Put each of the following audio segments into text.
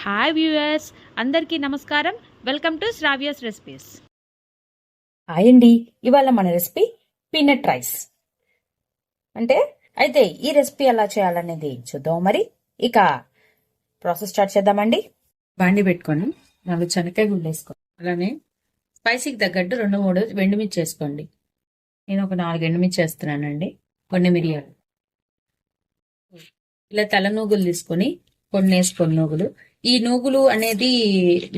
Hi viewers, అందరికీ నమస్కారం. Welcome to Sravya's recipes. Hi అండి. ఇవాళ మన రెసిపీ పీనట్ రైస్. అయితే ఈ రెసిపీ ఎలా చేయాలనేది చూద్దాం. మరి ఇక ప్రాసెస్ స్టార్ట్ చేద్దామండి. బాండి పెట్టుకొని 4 శనక్కాయ గుళ్ళు వేసుకోండి. అలానే స్పైసీకి తగ్గట్టు 2-3 ఎండుమిర్చి వేసుకోండి. నేను ఒక 4 ఎండుమిర్చి వేస్తున్నానండి. కొన్ని మిరియాలు, ఇలా తెల్ల నూగులు తీసుకొని కొన్ని వేసుకోండి. నూగులు, ఈ నూగులు అనేది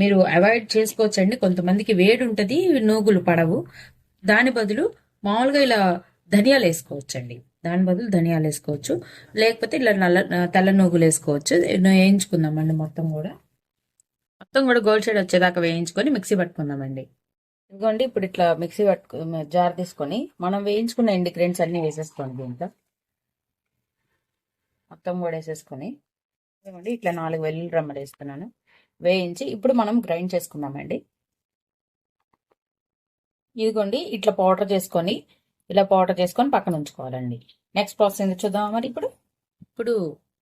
మీరు అవాయిడ్ చేసుకోవచ్చండి. కొంతమందికి వేడి ఉంటది, నూగులు పడవు. దాని బదులు మామూలుగా ఇలా ధనియాలు వేసుకోవచ్చండి. దాని బదులు ధనియాలు వేసుకోవచ్చు, లేకపోతే ఇలా తెల్ల నూగులు వేసుకోవచ్చు. వేయించుకుందామండి. మొత్తం కూడా గోల్డ్ షేడ్ వచ్చేదాకా వేయించుకొని మిక్సీ పట్టుకుందామండి. ఇదిగోండి, ఇప్పుడు ఇట్లా మిక్సీ జార్ తీసుకొని మనం వేయించుకున్న ఇంగ్రీడియంట్స్ అన్ని వేసేసుకోండి. దీంట్లో మొత్తం కూడా వేసేసుకొని ఇట్లా 4 వెల్లుల్లి రెమ్మలు వేస్తున్నాను. వేయించి ఇప్పుడు మనం గ్రైండ్ చేసుకుందామండి. ఇదిగోండి, ఇట్లా పౌడర్ చేసుకొని పక్కన ఉంచుకోవాలండి. నెక్స్ట్ ప్రాసెస్ ఏంటి చూద్దాం. మరి ఇప్పుడు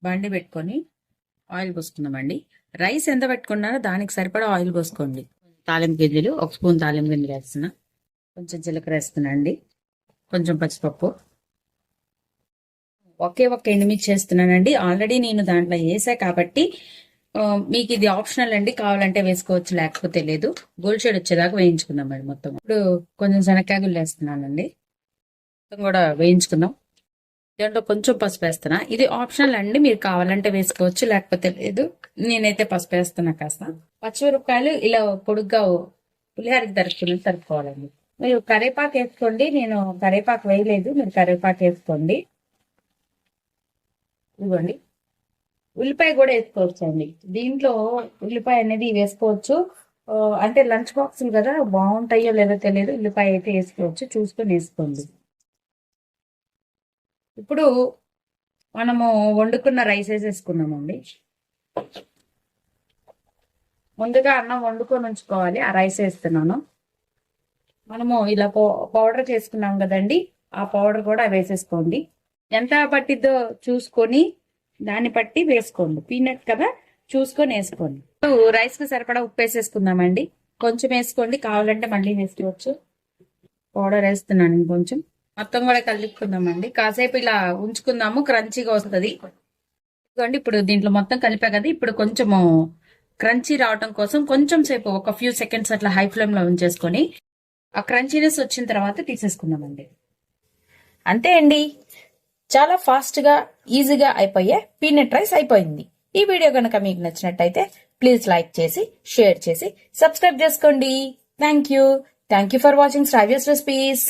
బండి పెట్టుకొని ఆయిల్ పోసుకుందామండి. రైస్ ఎంత పెట్టుకున్నారో దానికి సరిపడా ఆయిల్ పోసుకోండి. తాలింపు గింజలు 1 స్పూన్ తాలింపు గింజలు వేస్తున్నా, కొంచెం జీలకర్ర వేస్తున్నా అండి, కొంచెం పచ్చిపప్పు, ఒకే ఒక్క ఎండుమిర్చి చేస్తున్నానండి. ఆల్రెడీ నేను దాంట్లో వేసా కాబట్టి మీకు ఇది ఆప్షనల్ అండి. కావాలంటే వేసుకోవచ్చు, లేకపోతే లేదు. గోల్డ్ షేడ్ వచ్చేదాకా వేయించుకుందామండి మొత్తం. ఇప్పుడు కొంచెం శనక్కాయలు వేస్తున్నానండి, మొత్తం కూడా వేయించుకుందాం. దాంట్లో కొంచెం పసుపు వేస్తున్నా. ఇది ఆప్షనల్ అండి, మీరు కావాలంటే వేసుకోవచ్చు, లేకపోతే లేదు. నేనైతే పసుపు వేస్తున్నా. కాస్త పచ్చిమిరపకాయలు ఇలా పొడుగ్గా పులిహారకి తరుపుకోవాలండి. మీరు కరివేపాకు వేసుకోండి. నేను కరివేపాకు వేయలేదు, మీరు కరివేపాకు వేసుకోండి. ఇవ్వండి, ఉల్లిపాయ కూడా వేసుకోవచ్చు అండి. దీంట్లో ఉల్లిపాయ అనేది వేసుకోవచ్చు. అంటే లంచ్ బాక్సులు కదా, బాగుంటాయో లేదో తెలియదు. ఉల్లిపాయ అయితే వేసుకోవచ్చు, చూసుకొని వేసుకోండి. ఇప్పుడు మనము వండుకున్న రైస్ వేసేసుకున్నామండి. ముందుగా అన్నం వండుకొని ఉంచుకోవాలి. ఆ రైస్ వేస్తున్నాను. మనము ఇలా పౌడర్ చేసుకున్నాం కదండి, ఆ పౌడర్ కూడా వేసేసుకోండి. ఎంత పట్టిద్దో చూసుకొని దాన్ని బట్టి వేసుకోండి. పీనట్ కదా, చూసుకొని వేసుకోండి. రైస్ కి సరిపడా ఉప్పు వేసేసుకుందామండి. కొంచెం వేసుకోండి, కావాలంటే మళ్ళీ వేసుకోవచ్చు. పౌడర్ వేస్తున్నాను ఇంకొంచెం. మొత్తం కూడా కలుపుకుందామండి. కాసేపు ఇలా ఉంచుకుందాము, క్రంచీగా వస్తుంది. ఇదిగోండి, ఇప్పుడు దీంట్లో మొత్తం కలిపా కదా. ఇప్పుడు కొంచెము క్రంచీ రావటం కోసం కొంచెం సేపు ఒక ఫ్యూ సెకండ్స్ అట్లా హై ఫ్లేమ్ లో ఉంచేసుకొని ఆ క్రంచీనెస్ వచ్చిన తర్వాత తీసేసుకుందామండి. అంతే అండి, చాలా ఫాస్ట్ గా ఈజీగా అయిపోయే పీనట్ రైస్ అయిపోయింది. ఈ వీడియో కనుక మీకు నచ్చినట్టయితే ప్లీజ్ లైక్ చేసి, షేర్ చేసి, సబ్స్క్రైబ్ చేసుకోండి. Thank you for watching Sravya's recipes.